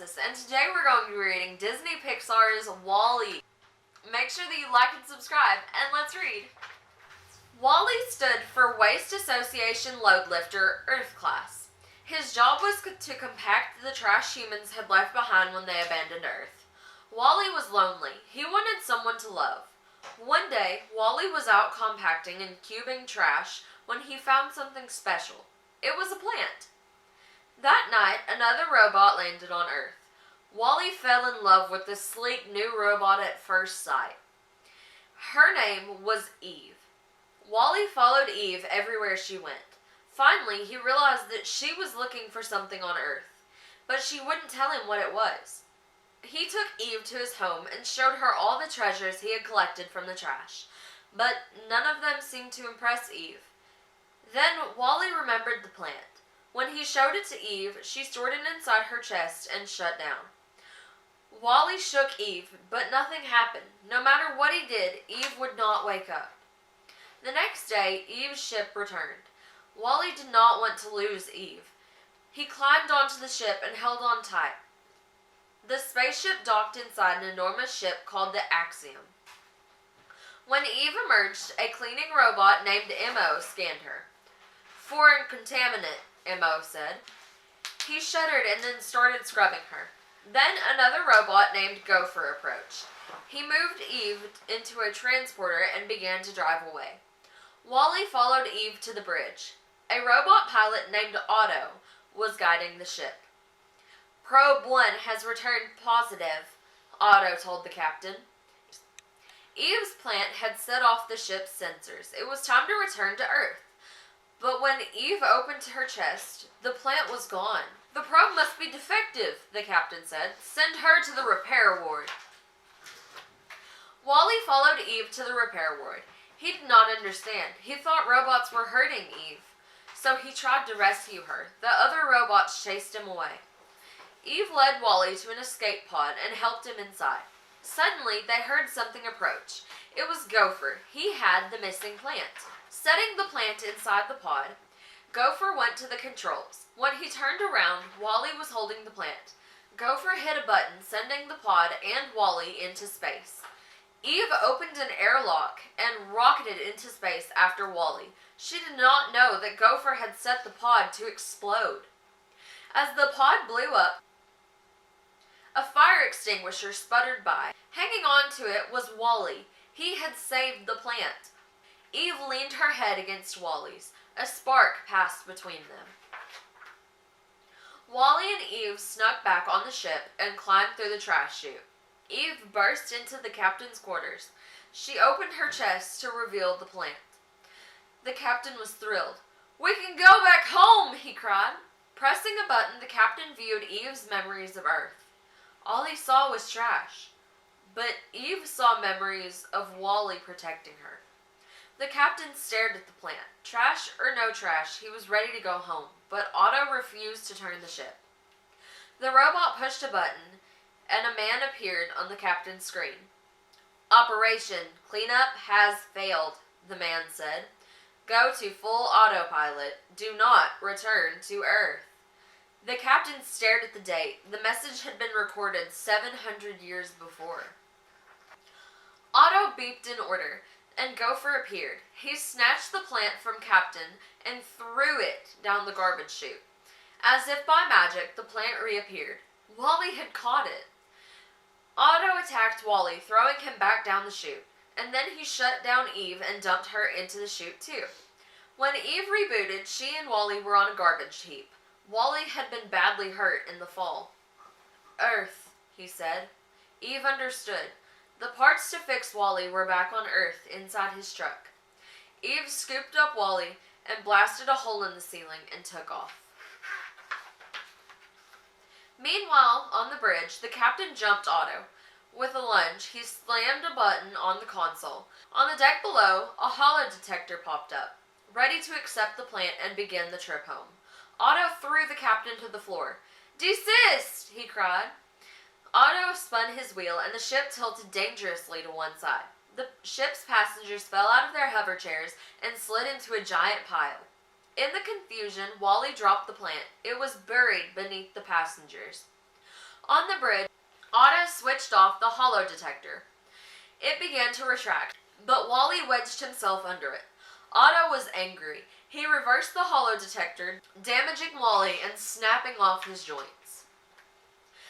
Alexus, and today we're going to be reading Disney Pixar's WALL-E. Make sure that you like and subscribe, and let's read. WALL-E stood for Waste Association Load Lifter, Earth Class. His job was to compact the trash humans had left behind when they abandoned Earth. WALL-E was lonely. He wanted someone to love. One day, WALL-E was out compacting and cubing trash when he found something special. It was a plant. That night, another robot landed on Earth. WALL-E fell in love with the sleek new robot at first sight. Her name was Eve. WALL-E followed Eve everywhere she went. Finally, he realized that she was looking for something on Earth, but she wouldn't tell him what it was. He took Eve to his home and showed her all the treasures he had collected from the trash, but none of them seemed to impress Eve. Then WALL-E remembered the plant. When he showed it to Eve, she stored it inside her chest and shut down. WALL-E shook Eve, but nothing happened. No matter what he did, Eve would not wake up. The next day, Eve's ship returned. WALL-E did not want to lose Eve. He climbed onto the ship and held on tight. The spaceship docked inside an enormous ship called the Axiom. When Eve emerged, a cleaning robot named Mo scanned her. "Foreign contaminant," Mo said. He shuddered and then started scrubbing her. Then another robot named Gopher approached. He moved Eve into a transporter and began to drive away. WALL-E followed Eve to the bridge. A robot pilot named Otto was guiding the ship. "Probe 1 has returned positive," Otto told the captain. Eve's plant had set off the ship's sensors. It was time to return to Earth. But when Eve opened her chest, the plant was gone. "The probe must be defective," the captain said. "Send her to the repair ward." WALL-E followed Eve to the repair ward. He did not understand. He thought robots were hurting Eve, so he tried to rescue her. The other robots chased him away. Eve led WALL-E to an escape pod and helped him inside. Suddenly, they heard something approach. It was Gopher. He had the missing plant. Setting the plant inside the pod, Gopher went to the controls. When he turned around, WALL-E was holding the plant. Gopher hit a button, sending the pod and WALL-E into space. Eve opened an airlock and rocketed into space after WALL-E. She did not know that Gopher had set the pod to explode. As the pod blew up, a fire extinguisher sputtered by. Hanging on to it was WALL-E. He had saved the plant. Eve leaned her head against WALL-E's. A spark passed between them. WALL-E and Eve snuck back on the ship and climbed through the trash chute. Eve burst into the captain's quarters. She opened her chest to reveal the plant. The captain was thrilled. "We can go back home!" he cried. Pressing a button, the captain viewed Eve's memories of Earth. All he saw was trash. But Eve saw memories of WALL-E protecting her. The captain stared at the plant. Trash or no trash, he was ready to go home, but Otto refused to turn the ship. The robot pushed a button, and a man appeared on the captain's screen. "Operation Cleanup has failed," the man said. "Go to full autopilot. Do not return to Earth." The captain stared at the date. The message had been recorded 700 years before. Otto beeped an order, and Gopher appeared. He snatched the plant from Captain and threw it down the garbage chute. As if by magic, the plant reappeared. WALL-E had caught it. Otto attacked WALL-E, throwing him back down the chute, and then he shut down Eve and dumped her into the chute too. When Eve rebooted, she and WALL-E were on a garbage heap. WALL-E had been badly hurt in the fall. "Earth," he said. Eve understood. The parts to fix WALL-E were back on Earth inside his truck. Eve scooped up WALL-E and blasted a hole in the ceiling and took off. Meanwhile, on the bridge, the captain jumped Otto. With a lunge, he slammed a button on the console. On the deck below, a hollow detector popped up, ready to accept the plant and begin the trip home. Otto threw the captain to the floor. "Desist!" he cried. Otto spun his wheel, and the ship tilted dangerously to one side. The ship's passengers fell out of their hover chairs and slid into a giant pile. In the confusion, WALL-E dropped the plant. It was buried beneath the passengers. On the bridge, Otto switched off the hollow detector. It began to retract, but Wally wedged himself under it. Otto was angry. He reversed the hollow detector, damaging Wally and snapping off his joints.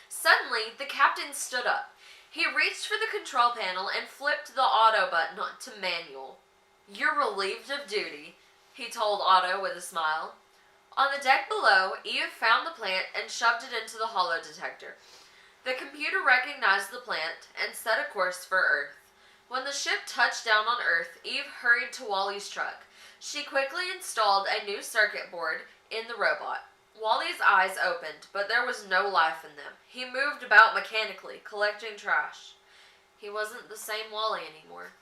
Suddenly, the captain stood up. He reached for the control panel and flipped the auto button to manual. "You're relieved of duty," he told Otto with a smile. On the deck below, Eve found the plant and shoved it into the hollow detector. The computer recognized the plant and set a course for Earth. When the ship touched down on Earth, Eve hurried to Wally's truck. She quickly installed a new circuit board in the robot. Wally's eyes opened, but there was no life in them. He moved about mechanically, collecting trash. He wasn't the same Wally anymore.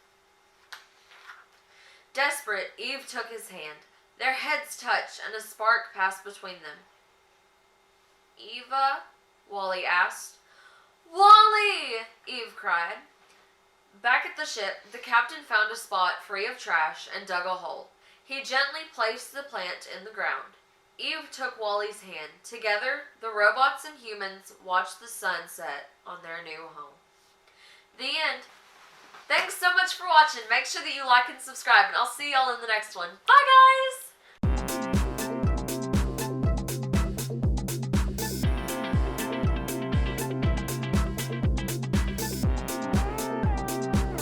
Desperate, Eve took his hand. Their heads touched, and a spark passed between them. "Eva?" Wally asked. "Wally!" Eve cried. Back at the ship, the captain found a spot free of trash and dug a hole. He gently placed the plant in the ground. Eve took Wally's hand. Together, the robots and humans watched the sun set on their new home. The end. Thanks so much for watching. Make sure that you like and subscribe, and I'll see y'all in the next one. Bye, guys!